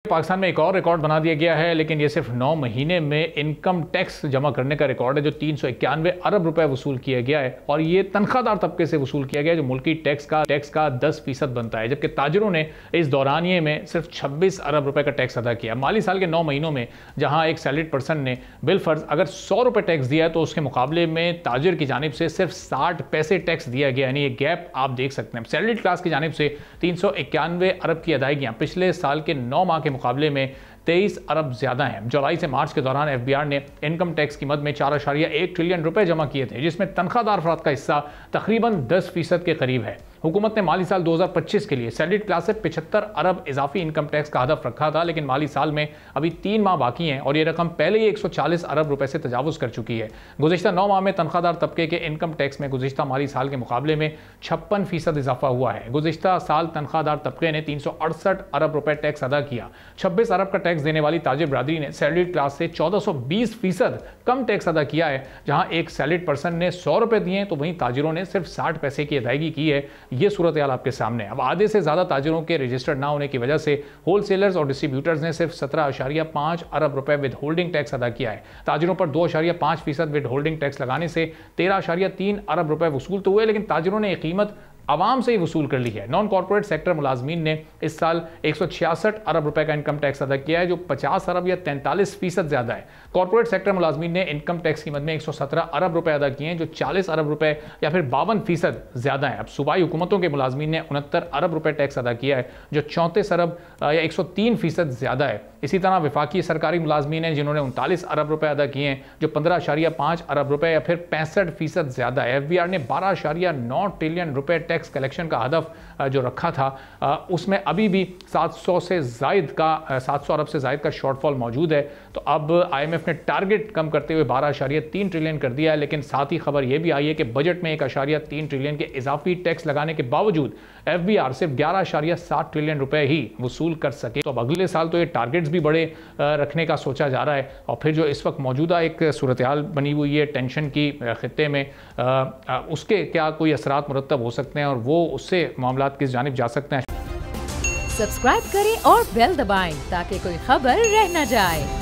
पाकिस्तान में एक और रिकॉर्ड बना दिया गया है, लेकिन ये सिर्फ 9 महीने में इनकम टैक्स जमा करने का रिकॉर्ड है जो 391 अरब रुपए वसूल किया गया है। और ये तनख्वाहदार तबके से वसूल किया गया है जो मुल्की टैक्स का 10% बनता है, जबकि ताजिरों ने इस दौरानिए में सिर्फ 26 अरब रुपए का टैक्स अदा किया। माली साल के 9 महीनों में जहां एक सैलरीड पर्सन ने बिलफर्ज अगर 100 रुपए टैक्स दिया है तो उसके मुकाबले में ताजिर की जानिब से सिर्फ 60 पैसे टैक्स दिया गया। यानी ये गैप आप देख सकते हैं। सैलरीड क्लास की जानिब से 391 अरब की अदायगियां पिछले साल के 9 माह के मुकाबले में 23 अरब ज्यादा हैं। जुलाई से मार्च के दौरान एफबीआर ने इनकम टैक्स की मद में 4.1 ट्रिलियन रुपए जमा किए थे, जिसमें तनख्वाहदार अफराद का हिस्सा तकरीबन 10% के करीब है। हुकूमत ने माली साल 2025 के लिए सैलरीड क्लास से 75 अरब इजाफी इनकम टैक्स का हदफ रखा था, लेकिन माली साल में अभी 3 माह बाकी हैं और ये रकम पहले ही 140 अरब रुपए से तजावुज कर चुकी है। गुज़िश्ता 9 माह में तनख्वाहदार तबके के इनकम टैक्स में गुज़िश्ता माली साल के मुकाबले में 56% इजाफा हुआ है। गुज़िश्ता साल तनख्वाहदार तबके ने 368 अरब रुपए टैक्स अदा किया। 26 अरब का टैक्स देने वाली ताजिर बरादरी ने सैलरीड क्लास से 1420% कम टैक्स अदा किया है। जहां एक सैलरीड पर्सन ने 100 रुपए दिए तो वहीं ताजिरों ने सिर्फ 60 पैसे की अदायगी की है। ये सूरत हाल आपके सामने। अब आधे से ज्यादा ताजिरों के रजिस्टर्ड ना होने की वजह से होलसेलर्स और डिस्ट्रीब्यूटर्स ने सिर्फ 17.5 अरब रुपए विद होल्डिंग टैक्स अदा किया है। ताजिरों पर 2.5% विद होल्डिंग टैक्स लगाने से 13.3 अरब रुपए वसूल तो हुए, लेकिन ताजिरों ने यह कीमत आवाम से ही वसूल कर ली है। नॉन कॉर्पोरेट सेक्टर मुलाजमीन ने इस साल 166 अरब रुपए का इनकम टैक्स अदा किया है, जो 50 अरब या 43% ज्यादा है। कॉर्पोरेट सेक्टर मुलाजमीन ने इनकम टैक्स की मद में 117 अरब रुपए अदा किए हैं, जो 40 अरब रुपए या फिर 52% ज्यादा है। अब सूबाई हुकूमतों के मुलाजमीन ने 69 अरब रुपए टैक्स अदा किया है, जो 34 अरब या 103% ज्यादा है। इसी तरह विफाकी सरकारी मुलाजमीन हैं जिन्होंने 39 अरब रुपए अदा किए हैं, जो 15.5 अरब रुपए या फिर 65% ज्यादा है। एफबीआर ने 12.9 ट्रिलियन रुपए टैक्स कलेक्शन का हदफ जो रखा था, उसमें अभी भी 700 अरब से जायद का शॉर्टफॉल मौजूद है। तो अब आईएमएफ ने टारगेट कम करते हुए 12.3 ट्रिलियन कर दिया है, लेकिन साथ ही खबर यह भी आई है कि बजट में 1.3 ट्रिलियन के इजाफी टैक्स लगाने के बावजूद एफबीआर सिर्फ 11.7 ट्रिलियन रुपए ही वसूल कर सके। तो अब अगले साल तो ये टारगेट्स भी बड़े रखने का सोचा जा रहा है। और फिर जो इस वक्त मौजूदा एक सूरत हाल बनी हुई है टेंशन की खित्ते में, उसके क्या कोई असरात मुरतब हो सकते हैं और वो उससे मामलात किस जानिब जा सकते हैं। सब्सक्राइब करें और बेल दबाएं ताकि कोई खबर रह न जाए।